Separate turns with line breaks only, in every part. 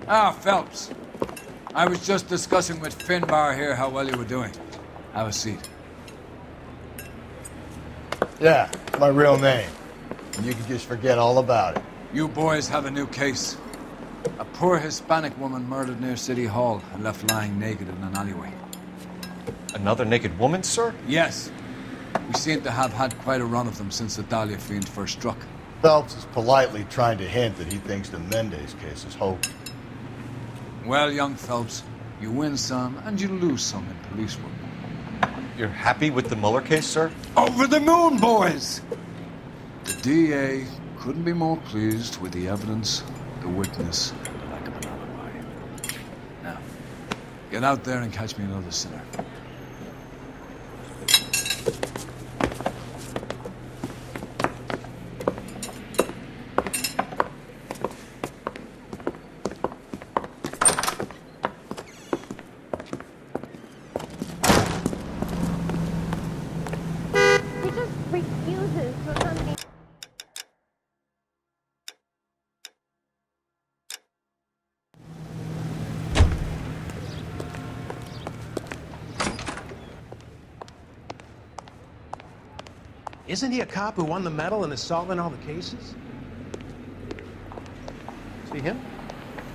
Ah, Phelps. I was just discussing with Finbar here how well you were doing. Have a seat.
Yeah, my real name. You can just forget all about it.
You boys have a new case. A poor Hispanic woman murdered near City Hall and left lying naked in an alleyway.
Another naked woman, sir?
Yes. We seem to have had quite a run of them since the Dahlia fiend first struck.
Phelps is politely trying to hint that he thinks the Mendez case is hokey.
Well, young Phelps, you win some and you lose some in police work.
You're happy with the Mueller case, sir?
Over the moon, boys! The DA couldn't be more pleased with the evidence, the witness, and the lack of an alibi. Now, get out there and catch me another sinner.
Isn't he a cop who won the medal and is solving all the cases?
See him?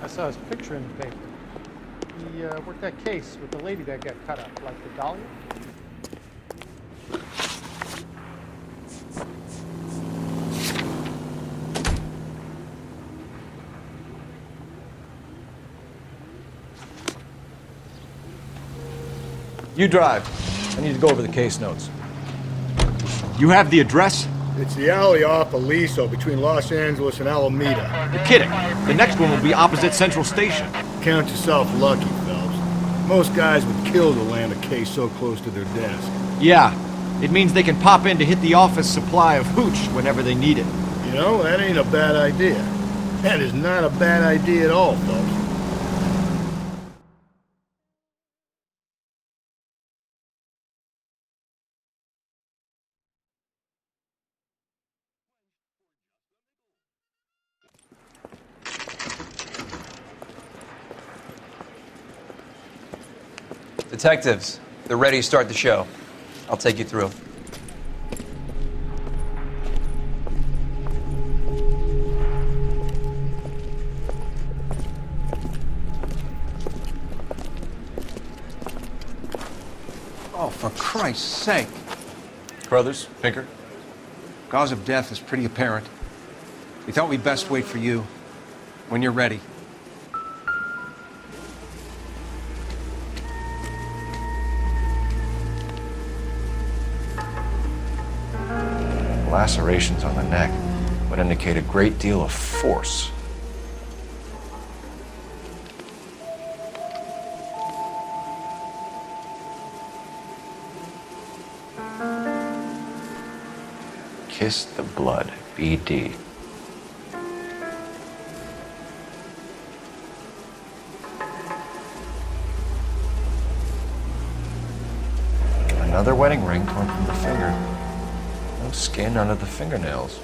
I saw his picture in the paper. He worked that case with the lady that got cut up, like the Dahlia.
You drive. I need to go over the case notes. You have the address?
It's the alley off Aliso between Los Angeles and Alameda.
You're kidding. The next one will be opposite Central Station.
Count yourself lucky, Phelps. Most guys would kill to land a case so close to their desk.
Yeah. It means they can pop in to hit the office supply of hooch whenever they need it.
You know, that ain't a bad idea. That is not a bad idea at all, Phelps.
Detectives, they're ready to start the show. I'll take you through.
Oh, for Christ's sake.
Brothers, Pinker?
Cause of death is pretty apparent. We thought we'd best wait for you. When you're ready.
Lacerations on the neck would indicate a great deal of force. Kiss the blood, BD. Another wedding ring torn from the finger. No skin under the fingernails.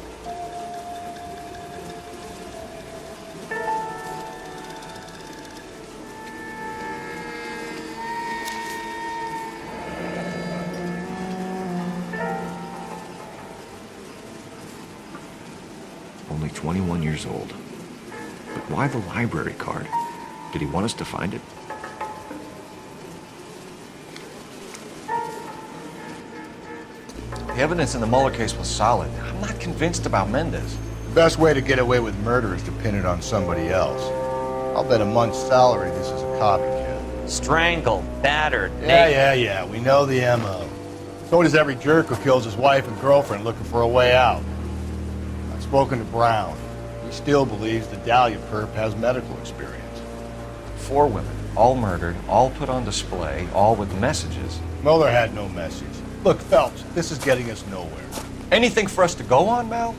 Only 21 years old. But why the library card? Did he want us to find it? The evidence in the Mueller case was solid. I'm not convinced about Mendez.
The best way to get away with murder is to pin it on somebody else. I'll bet a month's salary this is a copycat.
Strangled, battered,
Yeah, we know the M.O. So does every jerk who kills his wife and girlfriend looking for a way out. I've spoken to Brown. He still believes the Dahlia perp has medical experience.
4 women, all murdered, all put on display, all with messages.
Mueller had no message. Look, Phelps, this is getting us nowhere.
Anything for us to go on, Mal?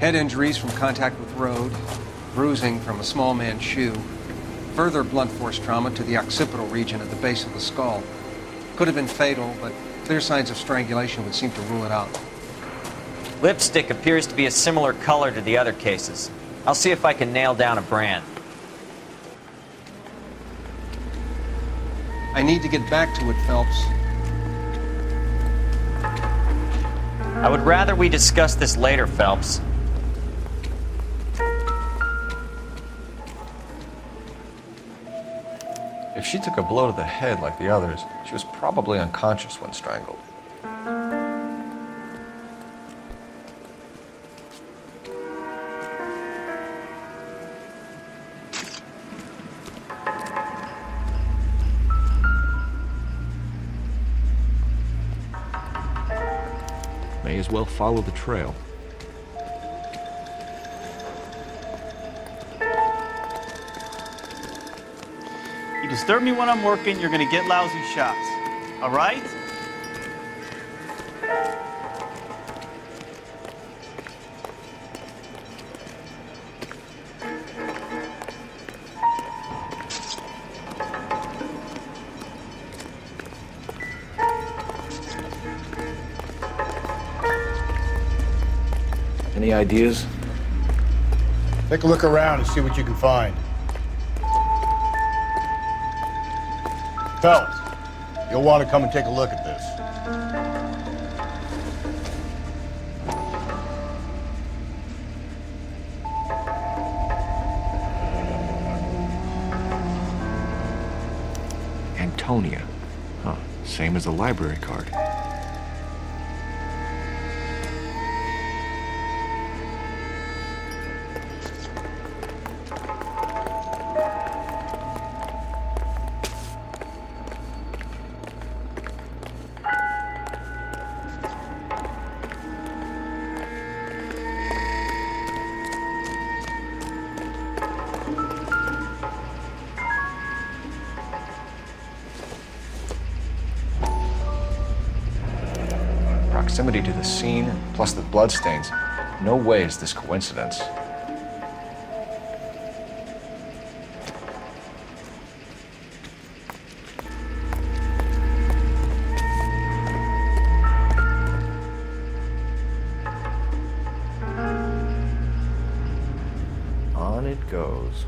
Head injuries from contact with road, bruising from a small man's shoe, further blunt force trauma to the occipital region at the base of the skull. Could have been fatal, but clear signs of strangulation would seem to rule it out.
Lipstick appears to be a similar color to the other cases. I'll see if I can nail down a brand.
I need to get back to it, Phelps.
I would rather we discuss this later, Phelps.
If she took a blow to the head like the others, she was probably unconscious when strangled.
May as well follow the trail.
You disturb me when I'm working, you're gonna get lousy shots. All right?
Any ideas?
Take a look around and see what you can find. Phelps, you'll want to come and take a look at this.
Antonia. Huh. Same as the library card.
Proximity to the scene, plus the bloodstains. No way is this coincidence. On it goes.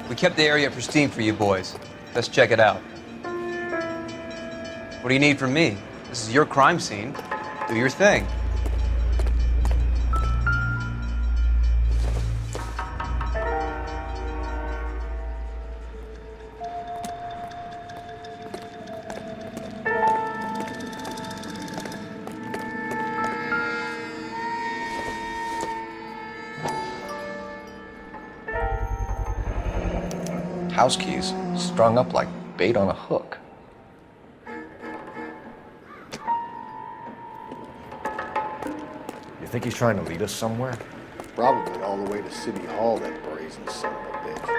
We kept the area pristine for you boys. Let's check it out. What do you need from me? This is your crime scene. Do your thing.
House keys, strung up like bait on a hook.
You think he's trying to lead us somewhere?
Probably all the way to City Hall, that brazen son of a bitch.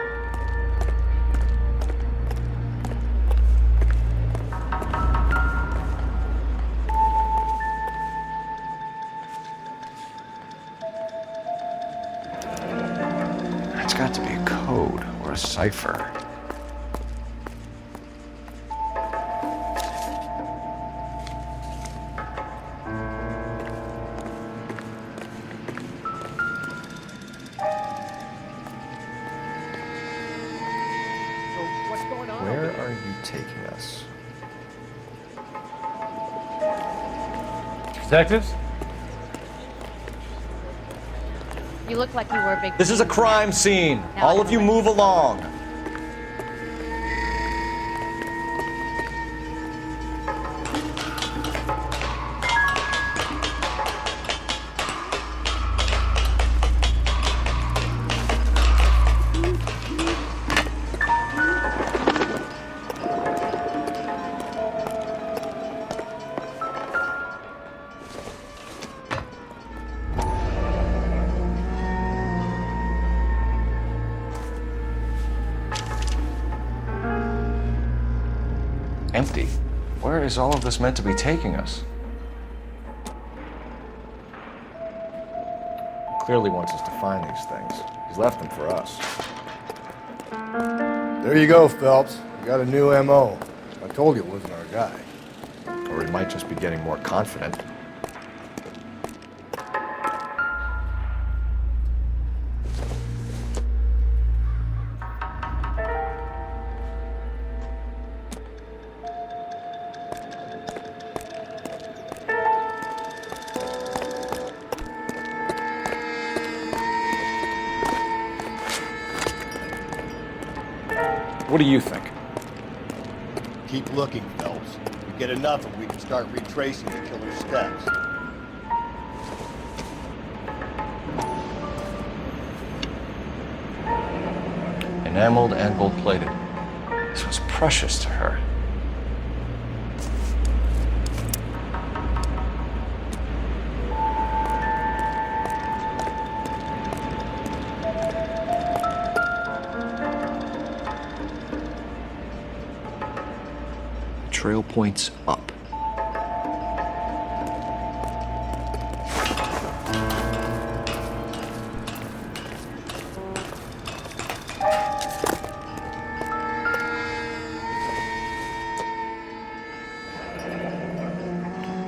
It's got to be a code or a cipher. Where are you taking us?
Detectives?
You look like you were a big...
This is a crime scene. All of you move along.
Empty. Where is all of this meant to be taking us?
He clearly wants us to find these things. He's left them for us.
There you go, Phelps. You got a new M.O. I told you it wasn't our guy.
Or he might just be getting more confident. What do you think?
Keep looking, Phelps. We get enough and we can start retracing the killer's steps.
Enameled and gold-plated. This was precious to her.
Trail points up.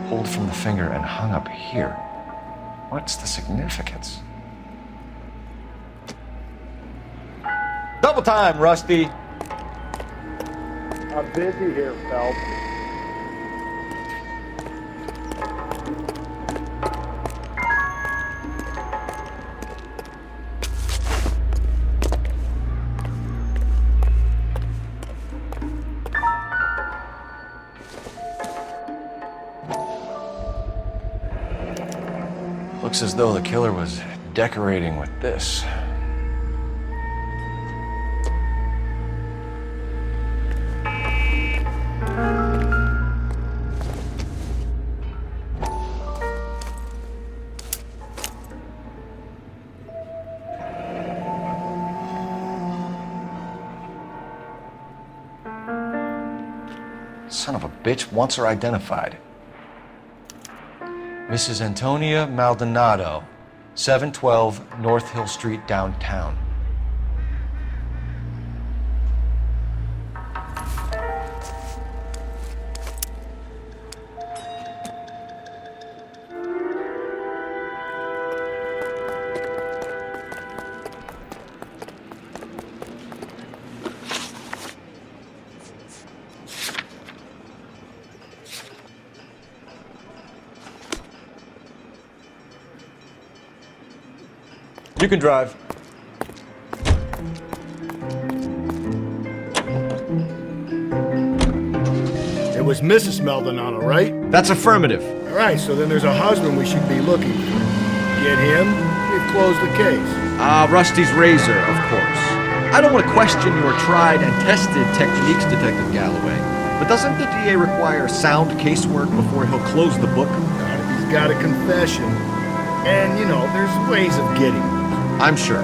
Pulled from the finger and hung up here. What's the significance?
Double time, Rusty.
I'm busy here, Phelps.
Looks as though the killer was decorating with this. Son of a bitch wants her identified. Mrs. Antonia Maldonado, 712 North Hill Street, downtown.
You can drive.
It was Mrs. Maldonado, right?
That's affirmative.
All right, so then there's a husband we should be looking for. Get him, we've closed the case.
Rusty's razor, of course. I don't want to question your tried and tested techniques, Detective Galloway. But doesn't the DA require sound casework before he'll close the book?
Not if he's got a confession. And, you know, there's ways of getting them.
I'm sure.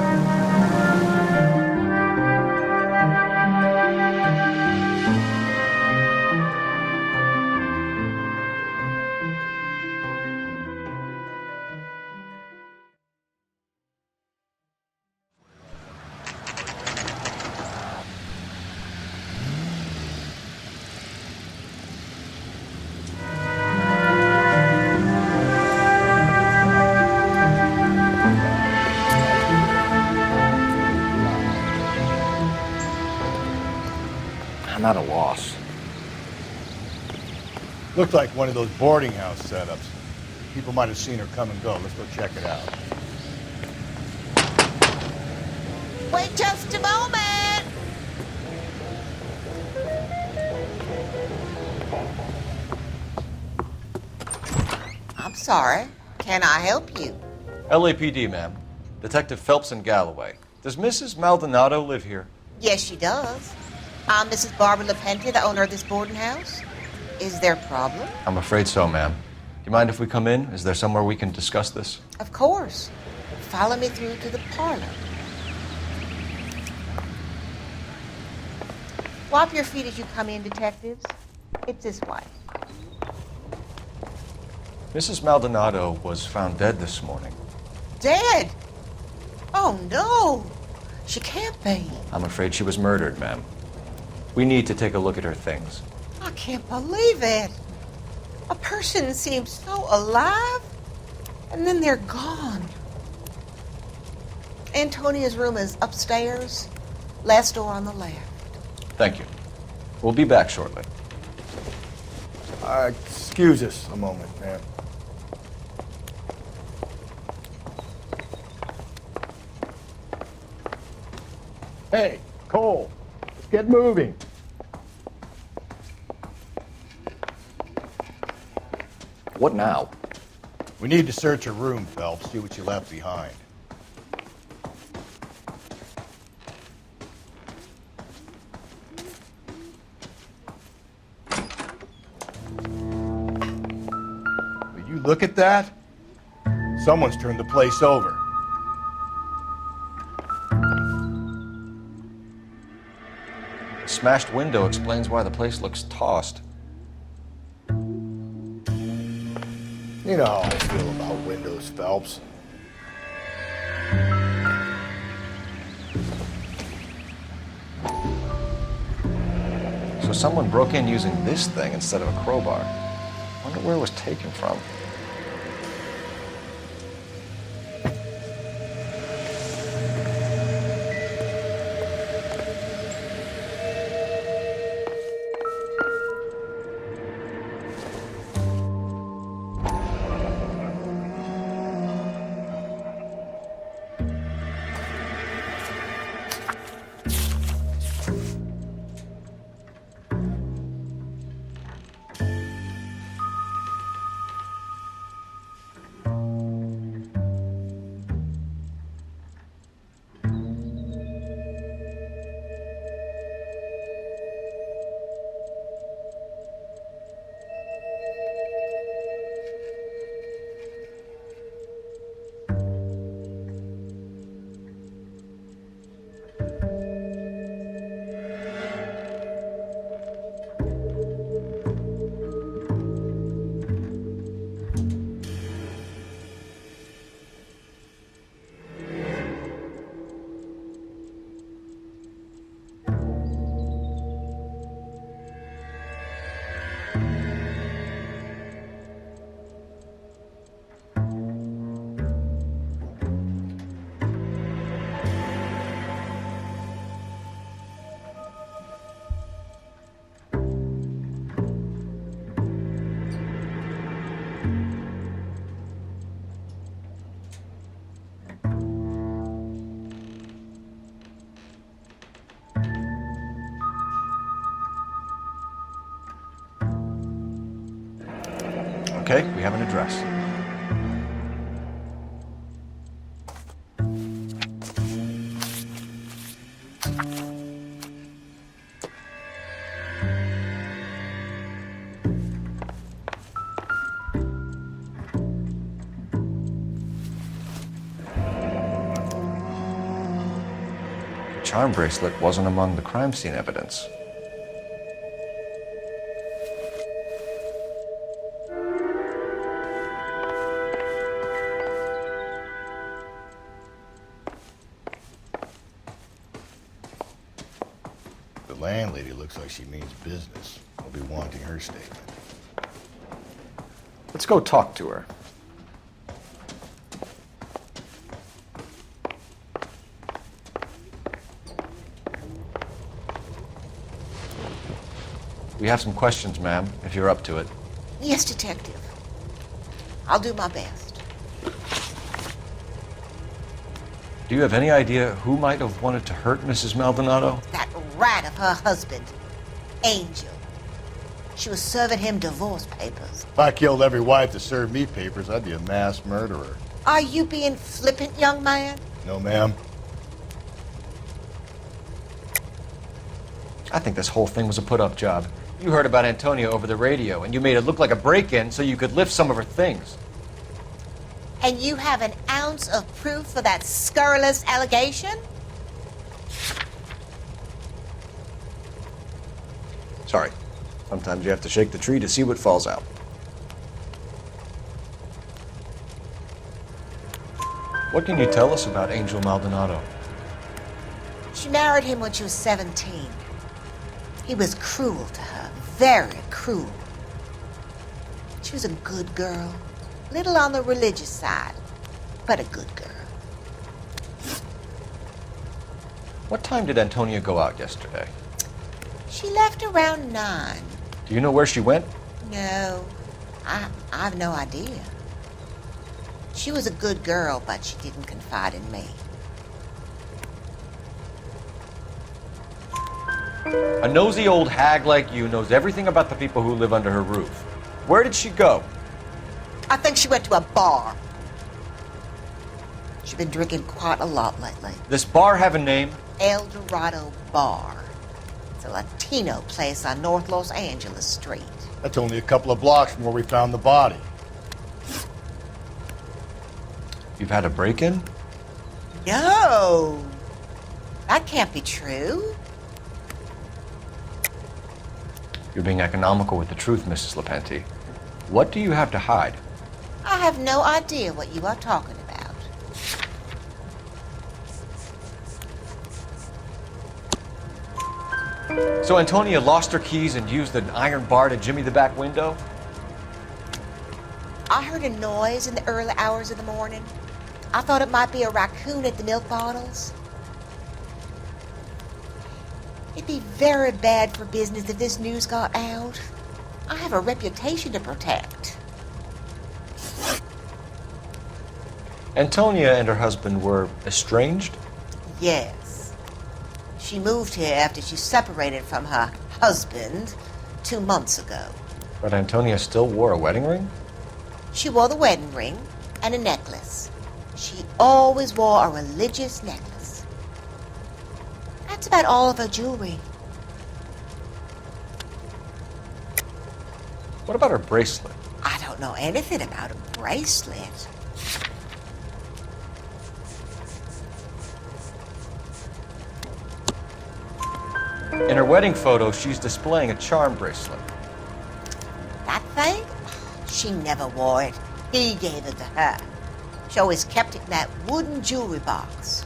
I'm at a loss.
Looked like one of those boarding house setups. People might have seen her come and go. Let's go check it out.
Wait just a moment! I'm sorry. Can I help you?
LAPD, ma'am. Detective Phelps and Galloway. Does Mrs. Maldonado live here?
Yes, she does. I'm Mrs. Barbara LaPente, the owner of this boarding house. Is there a problem?
I'm afraid so, ma'am. Do you mind if we come in? Is there somewhere we can discuss this?
Of course. Follow me through to the parlor. Wipe your feet as you come in, detectives. It's this way.
Mrs. Maldonado was found dead this morning.
Dead? Oh, no. She can't be.
I'm afraid she was murdered, ma'am. We need to take a look at her things.
I can't believe it. A person seems so alive, and then they're gone. Antonia's room is upstairs, last door on the left.
Thank you. We'll be back shortly.
Excuse us a moment, ma'am.
Hey, Cole.
get moving.
What now?
We need to search her room, Phelps, see what she left behind. Will you look at that? Someone's turned the place over.
The smashed window explains why the place looks tossed.
You know how I feel about windows, Phelps.
So someone broke in using this thing instead of a crowbar. Wonder where it was taken from. Okay, we have an address. The charm bracelet wasn't among the crime scene evidence.
The landlady looks like she means business. I'll be wanting her statement.
Let's go talk to her. We have some questions, ma'am, if you're up to it.
Yes, Detective. I'll do my best.
Do you have any idea who might have wanted to hurt Mrs. Maldonado?
That rat of her husband, Angel. She was serving him divorce papers.
If I killed every wife that served me papers, I'd be a mass murderer.
Are you being flippant, young man?
No, ma'am.
I think this whole thing was a put-up job. You heard about Antonia over the radio, and you made it look like a break-in so you could lift some of her things.
And you have an ounce of proof for that scurrilous allegation?
Sorry. Sometimes you have to shake the tree to see what falls out. What can you tell us about Angel Maldonado?
She married him when she was 17. He was cruel to her, very cruel. She was a good girl, little on the religious side, but a good girl.
What time did Antonia go out yesterday?
She left around 9.
Do you know where she went?
No, I've no idea. She was a good girl, but she didn't confide in me.
A nosy old hag like you knows everything about the people who live under her roof. Where did she go?
I think she went to a bar. She's been drinking quite a lot lately.
This bar have a name?
El Dorado Bar. It's a Latino place on North Los Angeles Street.
That's only a couple of blocks from where we found the body.
You've had a break-in?
No! That can't be true.
You're being economical with the truth, Mrs. Lepenti. What do you have to hide?
I have no idea what you are talking about.
So Antonia lost her keys and used an iron bar to jimmy the back window?
I heard a noise in the early hours of the morning. I thought it might be a raccoon at the milk bottles. It'd be very bad for business if this news got out. I have a reputation to protect.
Antonia and her husband were estranged?
Yes. She moved here after she separated from her husband 2 months ago.
But Antonia still wore a wedding ring?
She wore the wedding ring and a necklace. She always wore a religious necklace. That's about all of her jewelry.
What about her bracelet?
I don't know anything about a bracelet.
In her wedding photo, she's displaying a charm bracelet.
That thing? She never wore it. He gave it to her. She always kept it in that wooden jewelry box.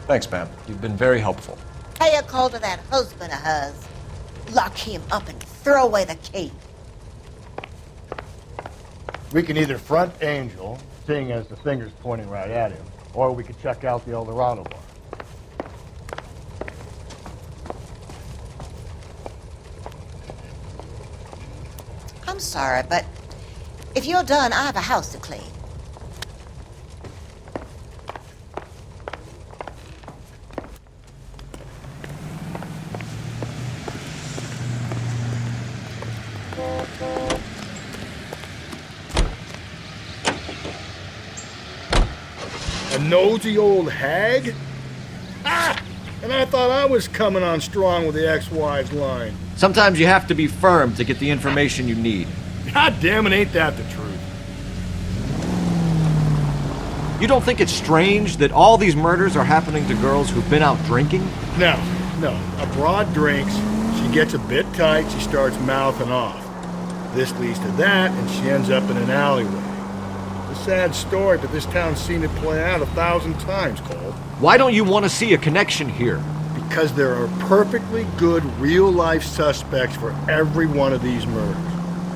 Thanks, ma'am. You've been very helpful.
Pay a call to that husband of hers. Lock him up and throw away the key.
We can either front Angel, seeing as the finger's pointing right at him, or we could check out the El Dorado bar.
I'm sorry, but if you're done, I have a house to clean.
A nosy old hag? Ah! And I thought I was coming on strong with the ex-wives line.
Sometimes you have to be firm to get the information you need.
God damn it, ain't that the truth?
You don't think it's strange that all these murders are happening to girls who've been out drinking?
No. A broad drinks, she gets a bit tight, she starts mouthing off. This leads to that, and she ends up in an alleyway. It's a sad story, but this town's seen it play out 1,000 times, Cole.
Why don't you want to see a connection here?
Because there are perfectly good real-life suspects for every one of these murders.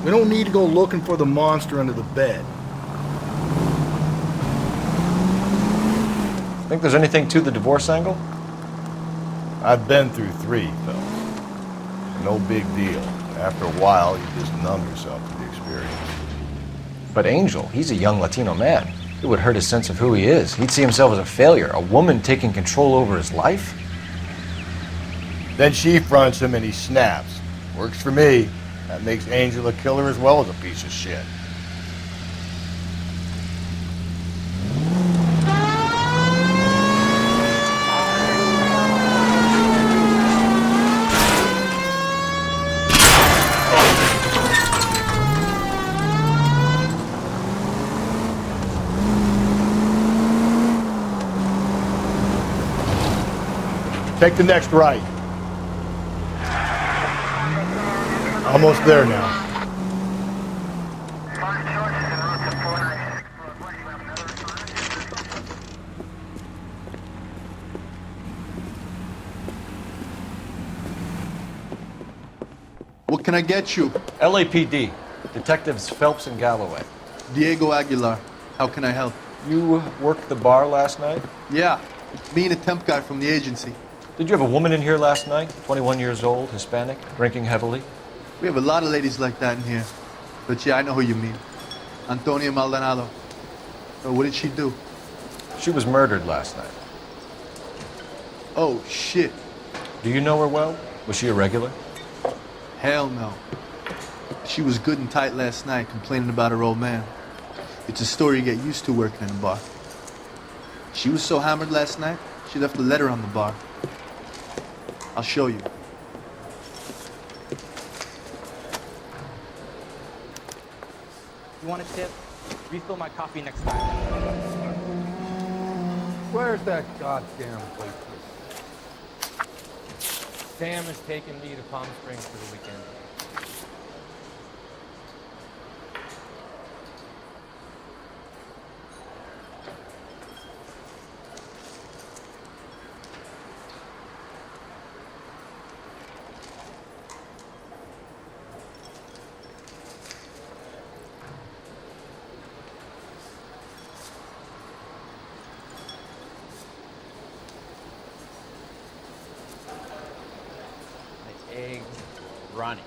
We don't need to go looking for the monster under the bed.
Think there's anything to the divorce angle?
I've been through 3, fellas. No big deal. After a while, you just numb yourself to the experience.
But Angel, he's a young Latino man. It would hurt his sense of who he is. He'd see himself as a failure, a woman taking control over his life.
Then she fronts him and he snaps. Works for me. That makes Angel a killer as well as a piece of shit. Take the next right. Almost there now.
What can I get you?
LAPD. Detectives Phelps and Galloway.
Diego Aguilar. How can I help?
You worked the bar last night?
Yeah. Me and a temp guy from the agency.
Did you have a woman in here last night? 21 years old, Hispanic, drinking heavily?
We have a lot of ladies like that in here. But yeah, I know who you mean. Antonia Maldonado. So what did she do?
She was murdered last night.
Oh, shit.
Do you know her well? Was she a regular?
Hell no. She was good and tight last night, complaining about her old man. It's a story you get used to working in a bar. She was so hammered last night, she left a letter on the bar. I'll show you.
You want a tip? Refill my coffee next time.
Where's that goddamn place? Sam is taking me to Palm Springs for the weekend.
Egg running.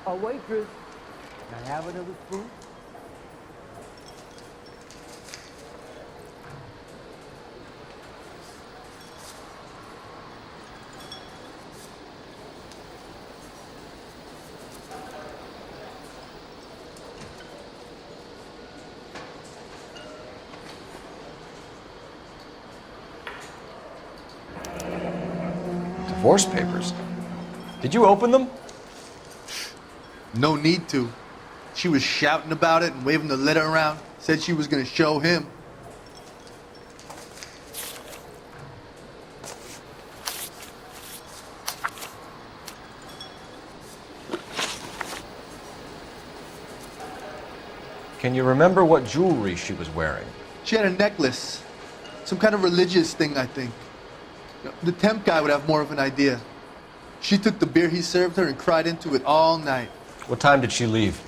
A waitress, can I have another spoon?
Divorce papers? Did you open them?
No need to. She was shouting about it and waving the letter around. Said she was going to show him.
Can you remember what jewelry she was wearing?
She had a necklace. Some kind of religious thing, I think. The temp guy would have more of an idea. She took the beer he served her and cried into it all night.
What time did she leave?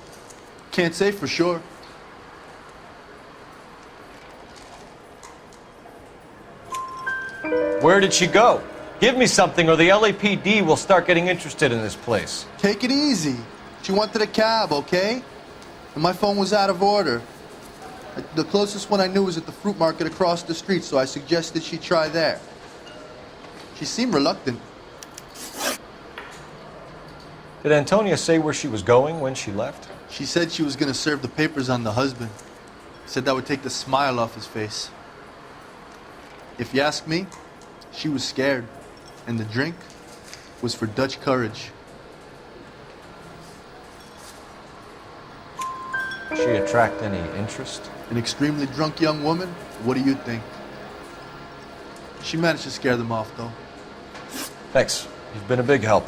Can't say for sure.
Where did she go? Give me something or the LAPD will start getting interested in this place.
Take it easy. She wanted a cab, okay? And my phone was out of order. The closest one I knew was at the fruit market across the street, so I suggested she try there. She seemed reluctant.
Did Antonia say where she was going when she left?
She said she was going to serve the papers on the husband. Said that would take the smile off his face. If you ask me, she was scared. And the drink was for Dutch courage.
Did she attract any interest?
An extremely drunk young woman? What do you think? She managed to scare them off, though.
Thanks. You've been a big help.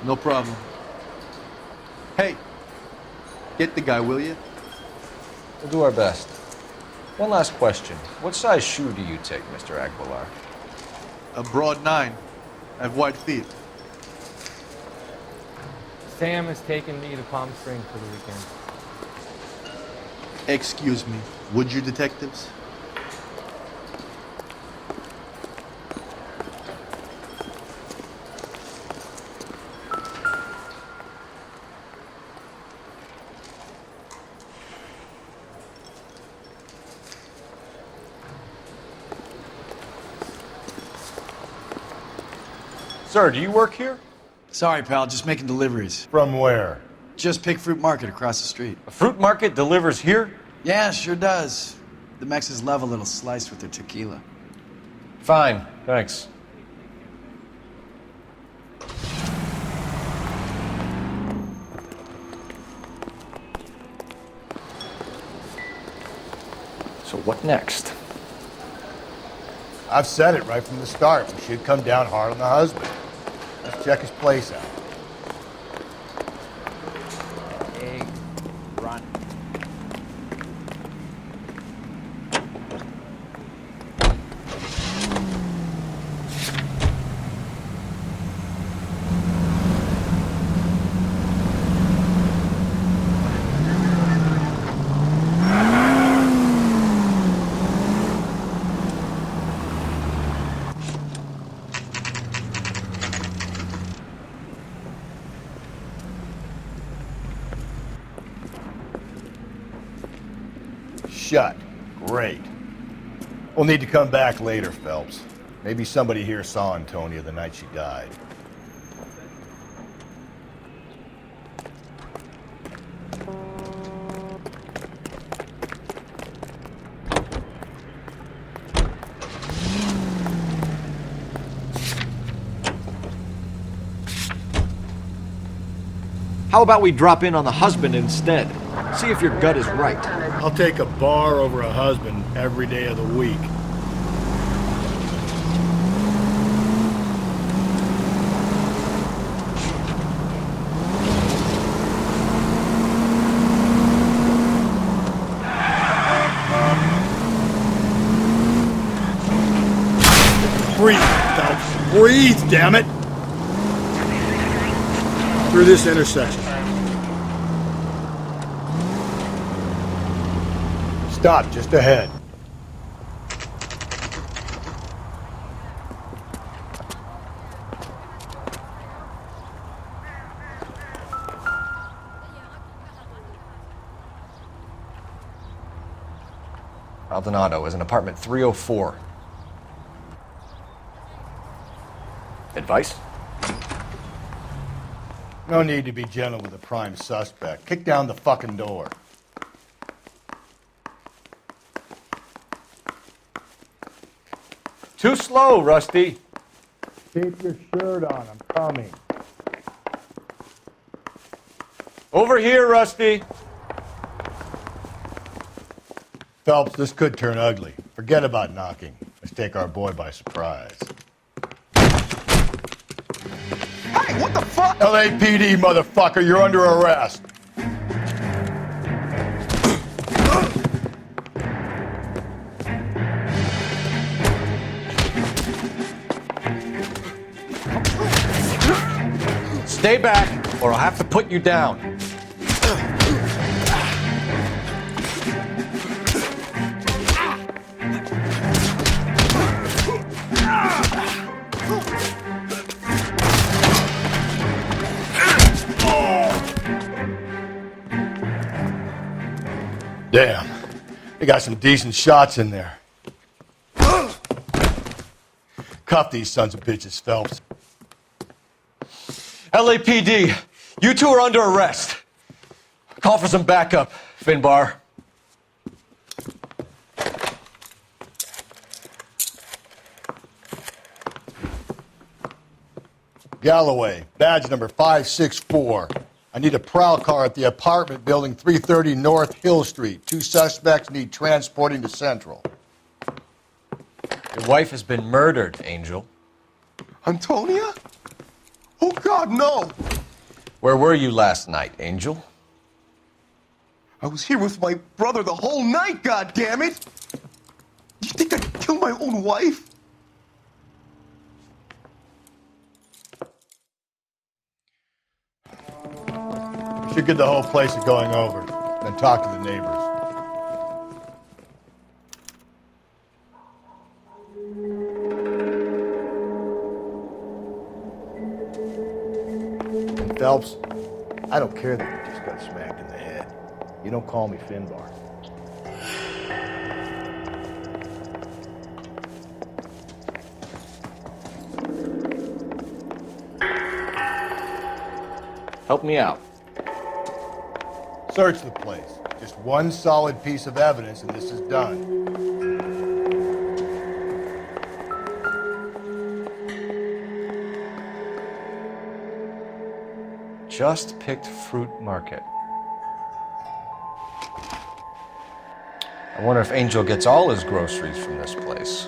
No problem. Hey, get the guy, will you?
We'll do our best. One last question. What size shoe do you take, Mr. Aguilar?
A broad 9. I have wide feet.
Sam has taken me to Palm Springs for the weekend.
Excuse me, would you detectives?
Sir, do you work here?
Sorry, pal, just making deliveries.
From where?
Just Pick Fruit Market across the street.
A fruit market delivers here?
Yeah, sure does. The Mexes love a little slice with their tequila.
Fine, thanks. So what next?
I've said it right from the start. We should come down hard on the husband. Let's check his place out.
Egg running.
Shut. Great. We'll need to come back later, Phelps. Maybe somebody here saw Antonia the night she died.
How about we drop in on the husband instead? See if your gut is right.
I'll take a bar over a husband every day of the week. Breathe, Phelps. Breathe, damn it! Through this intersection.
Stop just ahead.
Maldonado is in apartment 304. Advice?
No need to be gentle with the prime suspect. Kick down the fucking door.
Too slow, Rusty.
Keep your shirt on. I'm coming.
Over here, Rusty.
Phelps, this could turn ugly. Forget about knocking. Let's take our boy by surprise.
Hey, what the fuck?
LAPD, motherfucker, you're under arrest.
Stay back, or I'll have to put you down.
Damn, they got some decent shots in there. Cuff these sons of bitches, Phelps.
LAPD, you two are under arrest. Call for some backup, Finbar.
Galloway, badge number 564. I need a prowl car at the apartment building 330 North Hill Street. 2 suspects need transporting to Central.
Your wife has been murdered, Angel.
Antonia? Oh, God, no!
Where were you last night, Angel?
I was here with my brother the whole night, goddammit! You think I'd kill my own wife?
We should get the whole place a going over, then talk to the neighbors. And Phelps, I don't care that you just got smacked in the head. You don't call me Finbar.
Help me out.
Search the place. Just one solid piece of evidence and this is done.
Just picked fruit market. I wonder if Angel gets all his groceries from this place.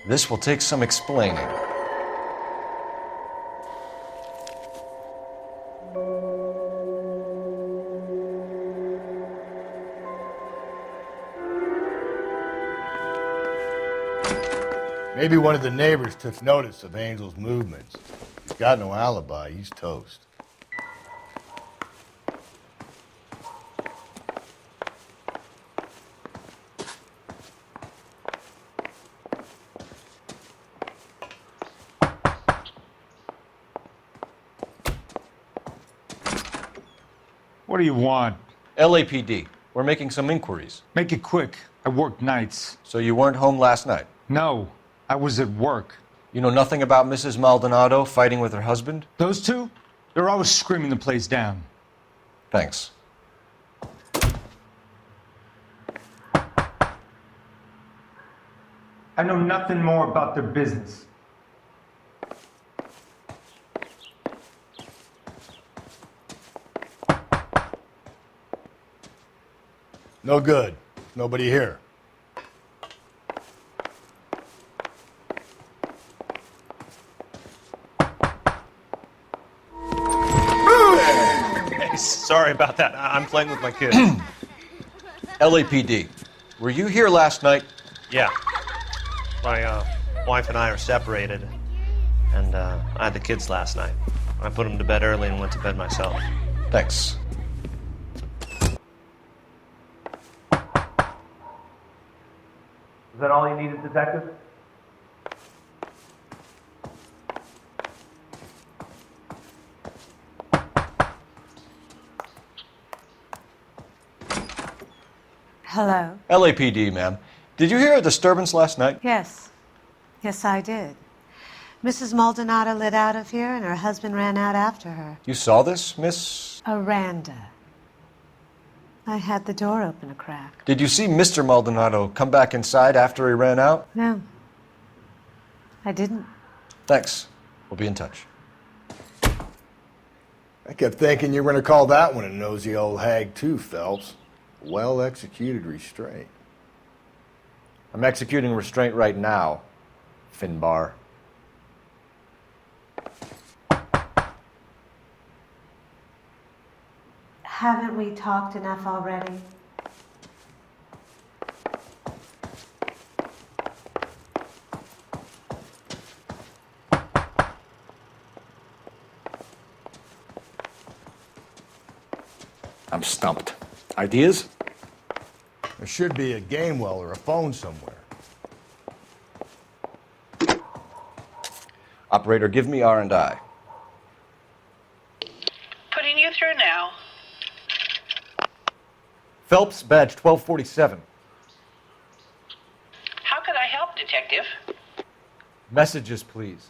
This will take some explaining.
Maybe one of the neighbors took notice of Angel's movements. He's got no alibi. He's toast.
What do you want?
LAPD. We're making some inquiries.
Make it quick. I work nights.
So you weren't home last night?
No, I was at work.
You know nothing about Mrs. Maldonado fighting with her husband?
Those two? They're always screaming the place down.
Thanks.
I know nothing more about their business.
No good. Nobody here.
Sorry about that. I'm playing with my kids.
LAPD. Were you here last night?
Yeah. My wife and I are separated, and I had the kids last night. I put them to bed early and went to bed myself.
Thanks.
Is that all you needed, Detective?
Hello?
LAPD, ma'am. Did you hear a disturbance last night?
Yes. Yes, I did. Mrs. Maldonado lit out of here, and her husband ran out after her.
You saw this, Miss?
Aranda. I had the door open a crack.
Did you see Mr. Maldonado come back inside after he ran out?
No. I didn't.
Thanks. We'll be in touch.
I kept thinking you were going to call that one a nosy old hag too, Phelps. Well-executed restraint.
I'm executing restraint right now, Finbar.
Haven't we talked enough already?
I'm stumped. Ideas?
There should be a game well or a phone somewhere.
Operator, give me R&I.
Putting you through now.
Phelps, badge 1247.
How could I help, Detective?
Messages, please.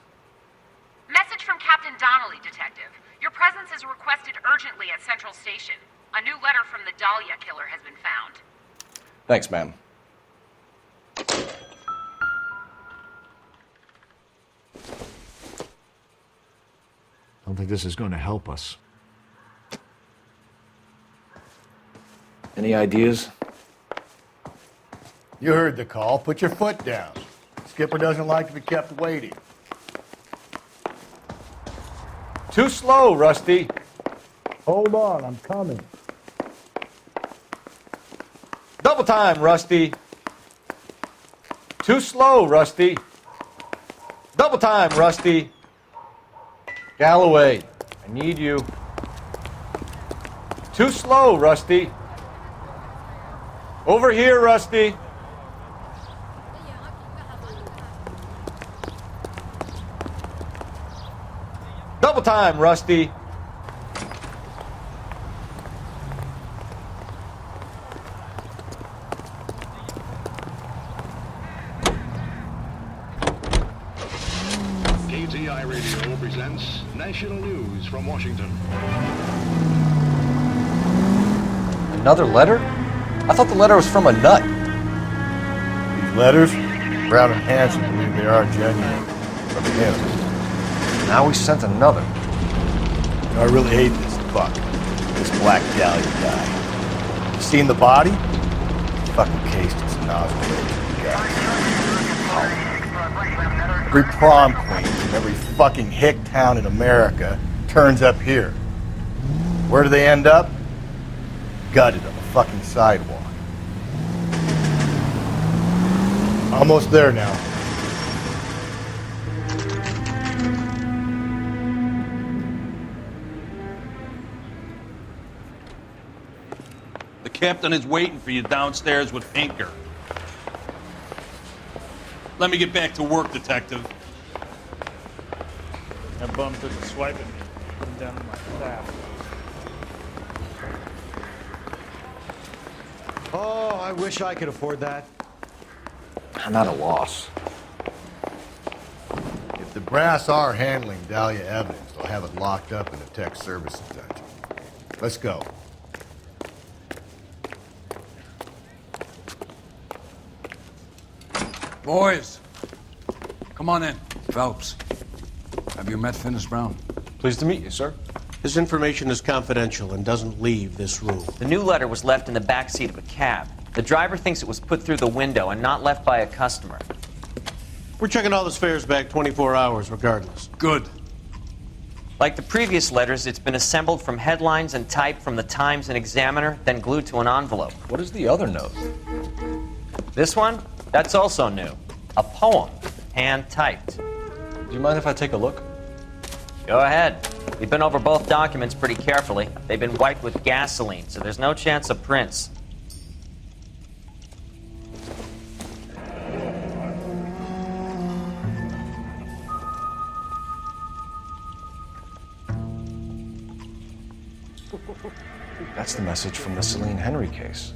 Message from Captain Donnelly, Detective. Your presence is requested urgently at Central Station. A new letter from the Dahlia killer has been found.
Thanks, ma'am.
I don't think this is going to help us.
Any ideas?
You heard the call. Put your foot down. Skipper doesn't like to be kept waiting.
Too slow, Rusty.
Hold on, I'm coming.
Double time, Rusty. Too slow, Rusty. Double time, Rusty. Galloway, I need you. Too slow, Rusty. Over here, Rusty. Double time, Rusty.
KTI Radio presents National News from Washington.
Another letter? I thought the letter was from a nut.
These letters, Brown and Hanson believe they are genuine. From him.
Now we sent another.
I really hate this fuck. This Black Dahlia guy. You seen the body? He's fucking cased in some nozzle gas. Every prom queen from every fucking hick town in America turns up here. Where do they end up? Gutted on the fucking sidewalk. Almost there now.
The captain is waiting for you downstairs with Pinker. Let me get back to work, Detective.
That bum took a swipe at me. Put him down in my lap.
Oh, I wish I could afford that.
I'm at a loss.
If the brass are handling Dahlia evidence, they'll have it locked up in the tech services dungeon. Let's go.
Boys, come on in. Phelps, have you met Finis Brown?
Pleased to meet you, sir.
His information is confidential and doesn't leave this room.
The new letter was left in the back seat of a cab. The driver thinks it was put through the window and not left by a customer.
We're checking all his fares back 24 hours regardless.
Good.
Like the previous letters, it's been assembled from headlines and typed from the Times and Examiner, then glued to an envelope.
What is the other note?
This one? That's also new. A poem, hand-typed.
Do you mind if I take a look?
Go ahead. We've been over both documents pretty carefully. They've been wiped with gasoline, so there's no chance of prints.
That's the message from the Celine Henry case.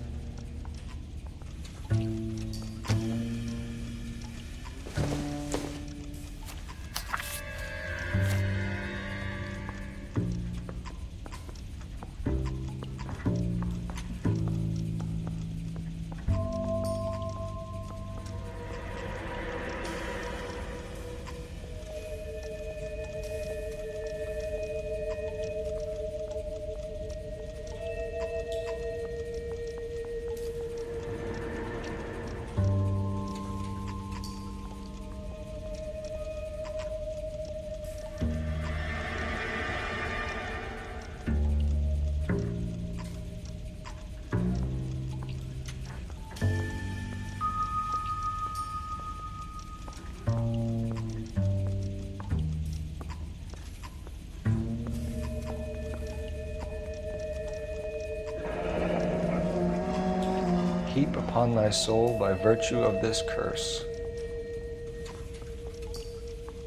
Keep upon thy soul by virtue of this curse.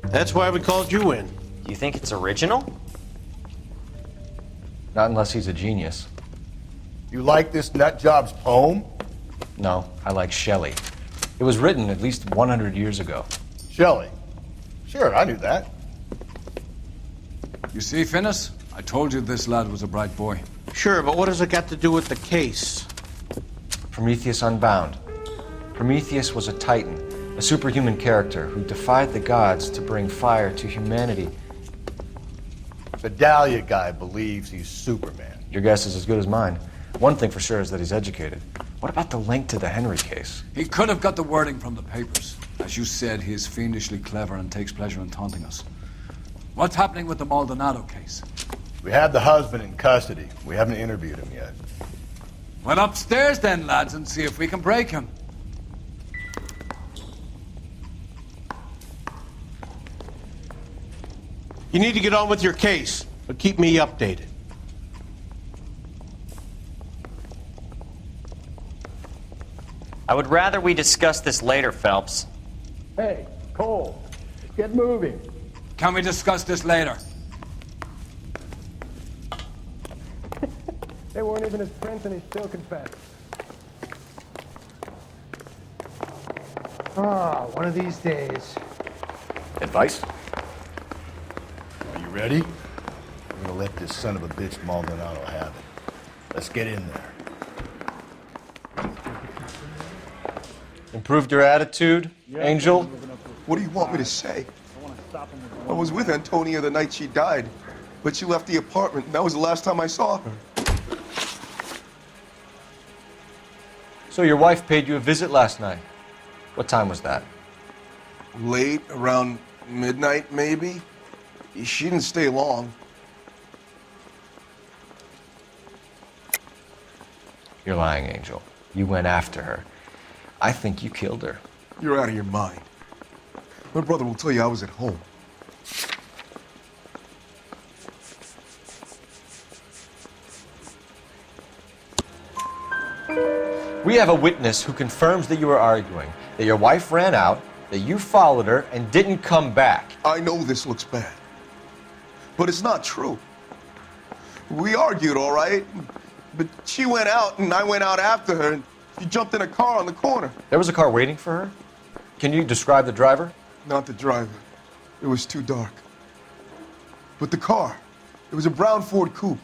That's why we called you in.
Do you think it's original?
Not unless he's a genius.
You like this nutjob's poem?
No, I like Shelley. It was written at least 100 years ago.
Shelley? Sure, I knew that.
You see, Finis? I told you this lad was a bright boy.
Sure, but what has it got to do with the case?
Prometheus Unbound. Prometheus was a titan, a superhuman character who defied the gods to bring fire to humanity.
The Dahlia guy believes he's Superman.
Your guess is as good as mine. One thing for sure is that he's educated. What about the link to the Henry case?
He could have got the wording from the papers. As you said, he is fiendishly clever and takes pleasure in taunting us. What's happening with the Maldonado case?
We have the husband in custody. We haven't interviewed him yet.
Well, upstairs then, lads, and see if we can break him.
You need to get on with your case, but keep me updated.
I would rather we discuss this later, Phelps.
Hey, Cole, get moving.
Can we discuss this later?
They weren't even his prints and he still confessed. Ah, one of these days.
Advice?
Are you ready? We're gonna let this son of a bitch Maldonado have it. Let's get in there.
Improved your attitude, Angel?
What do you want me to say? I was with Antonia the night she died, but she left the apartment, and that was the last time I saw her.
So your wife paid you a visit last night. What time was that?
Late, around midnight, maybe. She didn't stay long.
You're lying, Angel. You went after her. I think you killed her.
You're out of your mind. My brother will tell you I was at home.
We have a witness who confirms that you were arguing, that your wife ran out, that you followed her, and didn't come back.
I know this looks bad, but it's not true. We argued, all right, but she went out and I went out after her, and She jumped in a car on the corner.
There was a car waiting for her? Can you describe the driver?
Not the driver. It was too dark. But the car, it was a brown Ford coupe.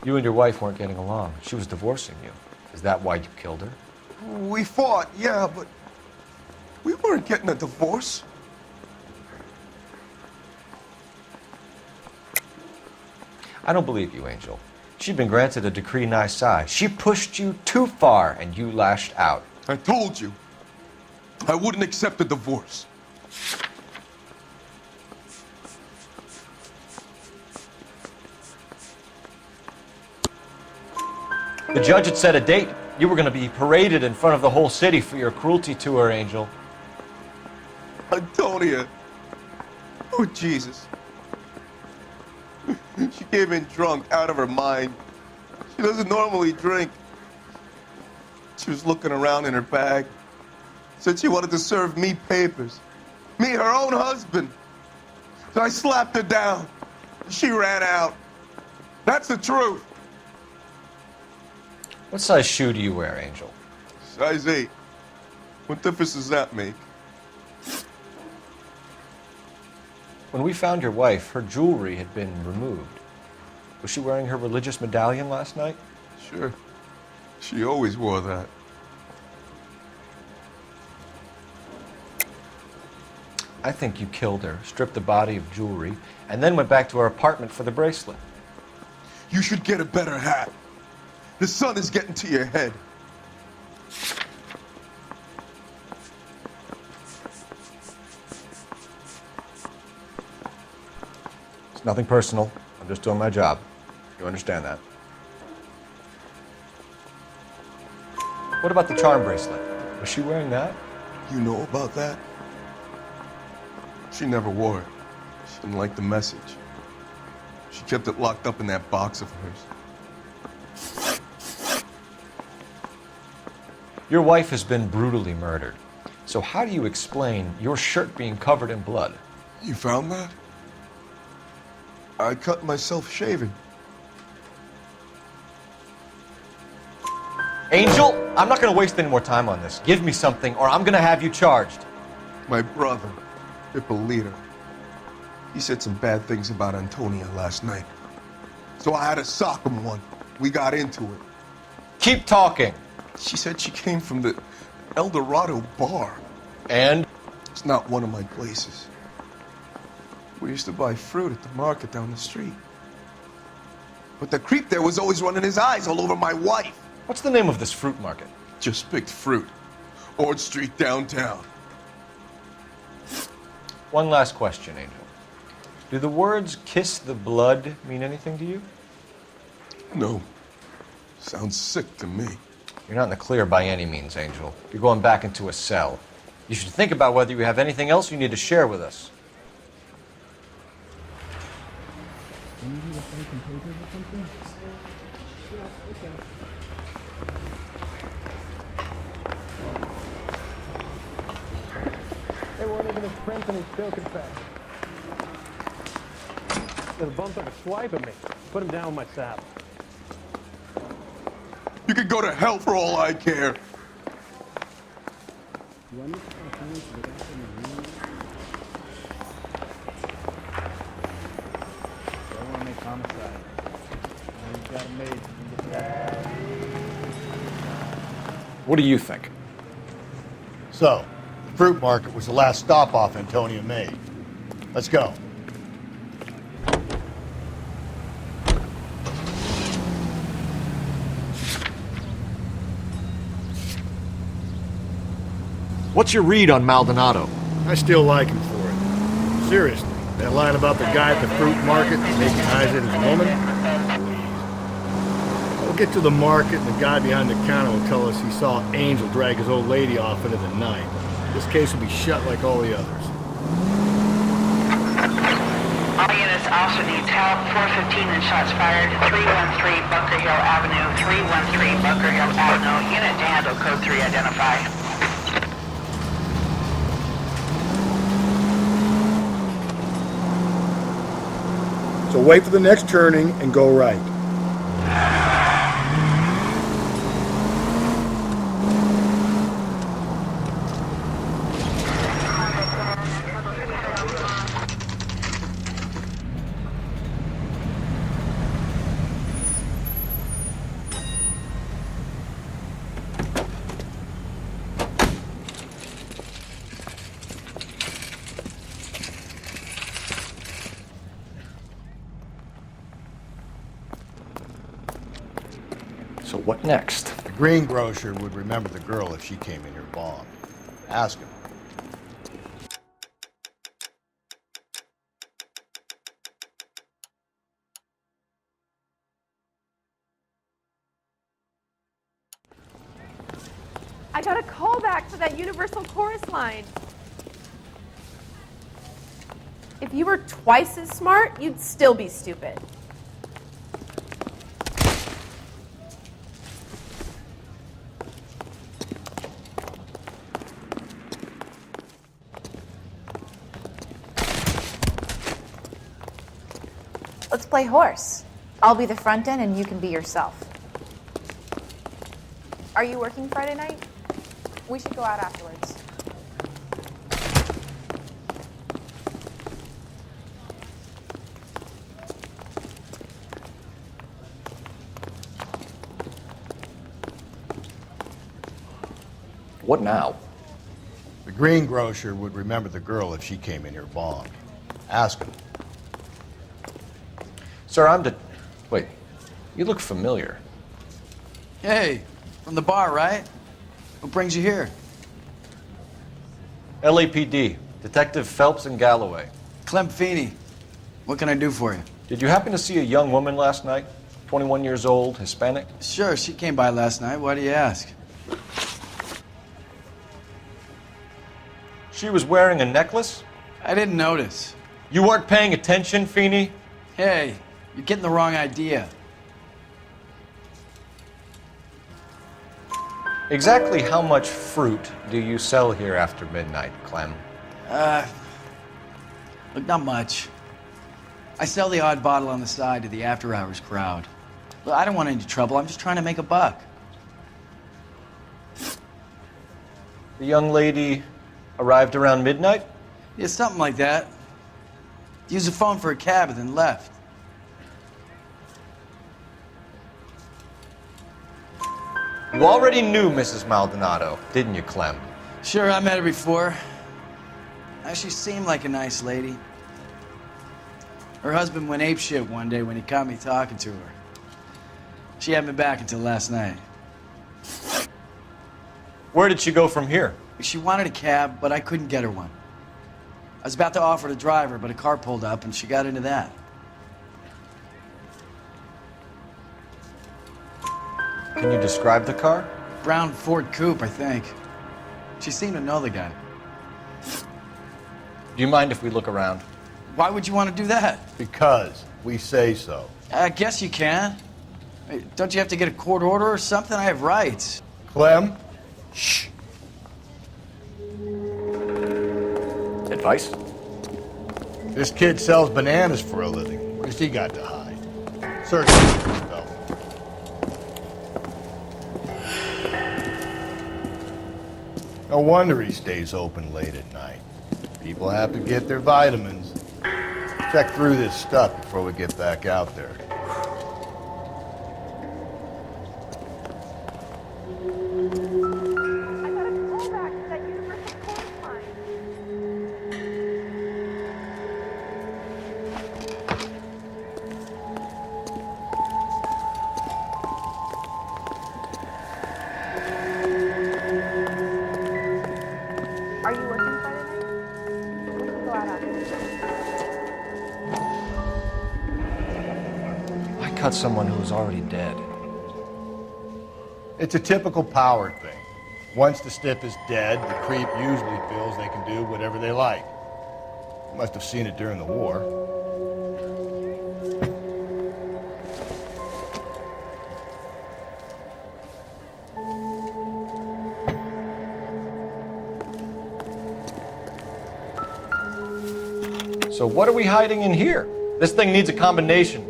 You and your wife weren't getting along. She was divorcing you. Is that why you killed her?
We fought, yeah, but we weren't getting a divorce.
I don't believe you, Angel. She'd been granted a decree nisi. She pushed you too far, and you lashed out.
I told you, I wouldn't accept a divorce.
The judge had set a date. You were going to be paraded in front of the whole city for your cruelty to her, Angel.
Antonia. Oh, Jesus. She came in drunk, out of her mind. She doesn't normally drink. She was looking around in her bag. Said she wanted to serve me papers. Me, her own husband. So I slapped her down. She ran out. That's the truth.
What size shoe do you wear, Angel?
Size 8. What difference does that make?
When we found your wife, her jewelry had been removed. Was she wearing her religious medallion last night?
Sure. She always wore that.
I think you killed her, stripped the body of jewelry, and then went back to her apartment for the bracelet.
You should get a better hat. The sun is getting to your head.
It's nothing personal. I'm just doing my job. You understand that? What about the charm bracelet? Was she wearing that?
You know about that? She never wore it. She didn't like the message. She kept it locked up in that box of hers.
Your wife has been brutally murdered. So how do you explain your shirt being covered in blood?
You found that? I cut myself shaving.
Angel, I'm not going to waste any more time on this. Give me something or I'm going to have you charged.
My brother, Ippolito, he said some bad things about Antonia last night. So I had to sock him one. We got into it.
Keep talking.
She said she came from the El Dorado bar.
And?
It's not one of my places. We used to buy fruit at the market down the street. But the creep there was always running his eyes all over my wife.
What's the name of this fruit market?
Just picked fruit. Ord Street downtown.
One last question, Angel. Do the words kiss the blood mean anything to you?
No. Sounds sick to me.
You're not in the clear by any means, Angel. You're going back into a cell. You should think about whether you have anything else you need to share with us.
They weren't even his friends and he still confessed.
The bum took a swipe at me. Put him down with my saddle.
You could go to hell for all I care.
What do you think?
So, the fruit market was the last stop off Antonia made. Let's go.
What's your read on Maldonado?
I still like him for it. Seriously, that line about the guy at the fruit market taking eyes at his woman? Please. We'll get to the market and the guy behind the counter will tell us he saw Angel drag his old lady off into the night. This case will be shut like all the others.
All units also needs help. 415 and shots fired. 313 Bunker Hill Avenue. 313 Bunker Hill Avenue. Unit to handle code 3 identified.
So wait for the next turning and go right.
What next?
The greengrocer would remember the girl if she came in here bombed. Ask him.
I got a call back for that Universal Chorus line. If you were twice as smart, you'd still be stupid.
Let's play horse. I'll be the front end and you can be yourself. Are you working Friday night? We should go out afterwards.
What now?
The greengrocer would remember the girl if she came in here bombed. Ask him.
Sir, Wait, you look familiar.
Hey, from the bar, right? What brings you here?
LAPD, Detective Phelps and Galloway.
Clem Feeney. What can I do for you?
Did you happen to see a young woman last night? 21 years old, Hispanic?
Sure, she came by last night. Why do you ask?
She was wearing a necklace?
I didn't notice.
You weren't paying attention, Feeney?
Hey, you're getting the wrong idea.
Exactly how much fruit do you sell here after midnight, Clem?
Look, not much. I sell the odd bottle on the side to the after-hours crowd. Look, I don't want any trouble. I'm just trying to make a buck.
The young lady arrived around midnight?
Yeah, something like that. Used the phone for a cab and then left.
You already knew Mrs. Maldonado, didn't you, Clem?
Sure, I met her before. She seemed like a nice lady. Her husband went apeshit one day when he caught me talking to her. She hadn't been back until last night.
Where did she go from here?
She wanted a cab, but I couldn't get her one. I was about to offer to drive her, but a car pulled up and she got into that.
Can you describe the car?
Brown Ford Coupe, I think. She seemed to know the guy.
Do you mind if we look around?
Why would you want to do that?
Because we say so.
I guess you can. Hey, don't you have to get a court order or something? I have rights.
Clem? Shh.
Advice?
This kid sells bananas for a living. What has he got to hide? Search this fellow. No wonder he stays open late at night. People have to get their vitamins. Check through this stuff before we get back out there.
Are you working Friday night? We can go out afterwards.
I cut someone who was already dead.
It's a typical power thing. Once the stiff is dead, the creep usually feels they can do whatever they like. You must have seen it during the war.
So what are we hiding in here? This thing needs a combination.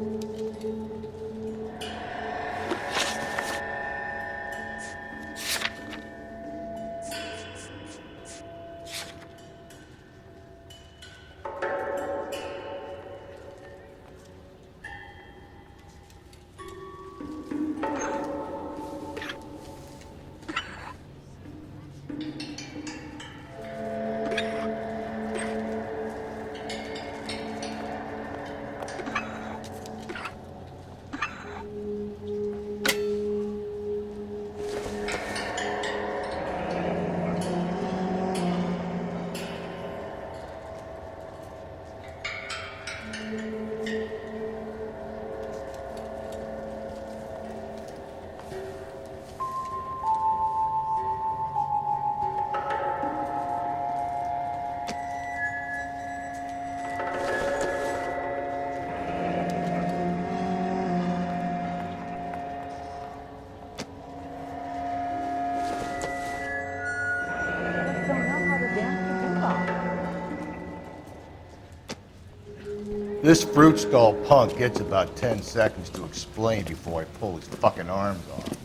This fruit skull punk gets about 10 seconds to explain before I pull his fucking arms off.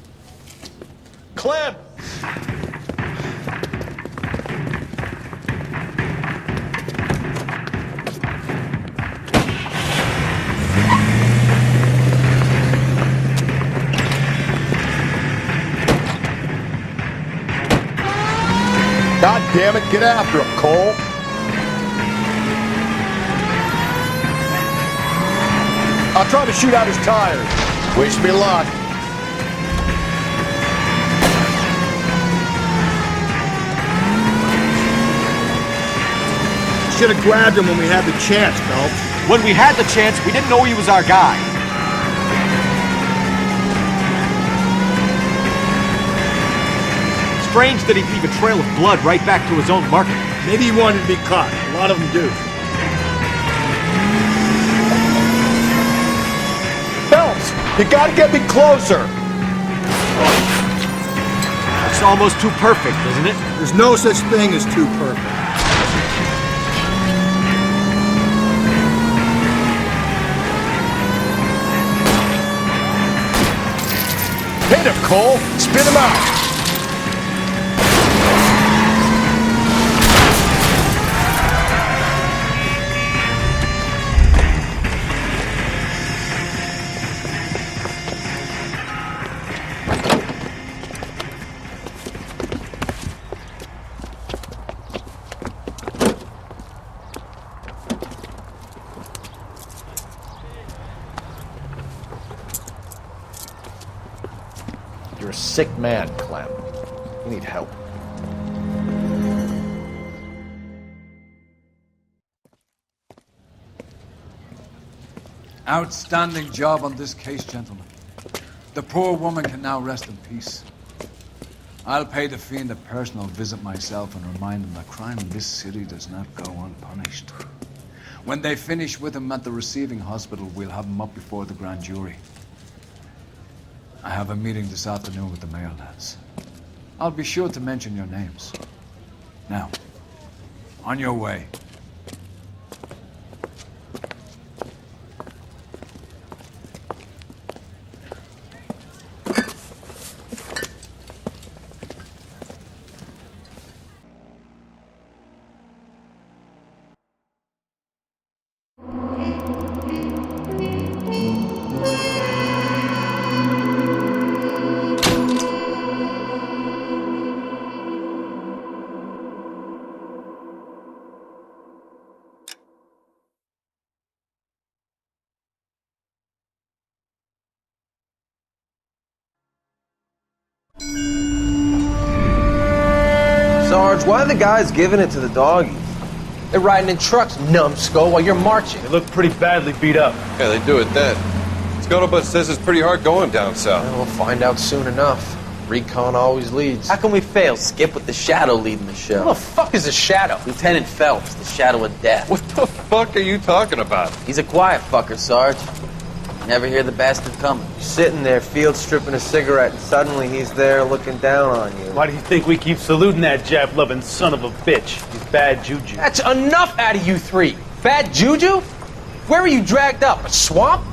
Clem! God damn it, get after him, Cole! I'll try to shoot out his tires. Wish me luck.
Should have grabbed him when we had the chance, Phelps.
When we had the chance, we didn't know he was our guy. Strange that he'd leave a trail of blood right back to his own market.
Maybe he wanted to be caught. A lot of them do.
Phelps, you gotta get me closer.
It's almost too perfect, isn't it?
There's no such thing as too perfect.
Hit him, Cole. Spin him out. You're a sick man, Clem. You need help.
Outstanding job on this case, gentlemen. The poor woman can now rest in peace. I'll pay the fiend a personal visit myself and remind him that crime in this city does not go unpunished. When they finish with him at the receiving hospital, we'll have him up before the grand jury. I have a meeting this afternoon with the mayor lads. I'll be sure to mention your names. Now, on your way.
Sarge, why are the guys giving it to the doggies? They're riding in trucks, numbskull, while you're marching.
They look pretty badly beat up.
Yeah, they do it then. Scuttlebutt says it's pretty hard going down south.
Well, we'll find out soon enough. Recon always leads. How can we fail? Skip with the Shadow leading the show. Who the fuck is the Shadow? Lieutenant Phelps, the Shadow of Death.
What the fuck are you talking about?
He's a quiet fucker, Sarge. Never hear the bastard coming. You're sitting there, field stripping a cigarette, and suddenly he's there looking down on you.
Why do you think we keep saluting that Jap-loving son of a bitch? He's bad juju.
That's enough out of you three. Bad juju? Where were you dragged up? A swamp?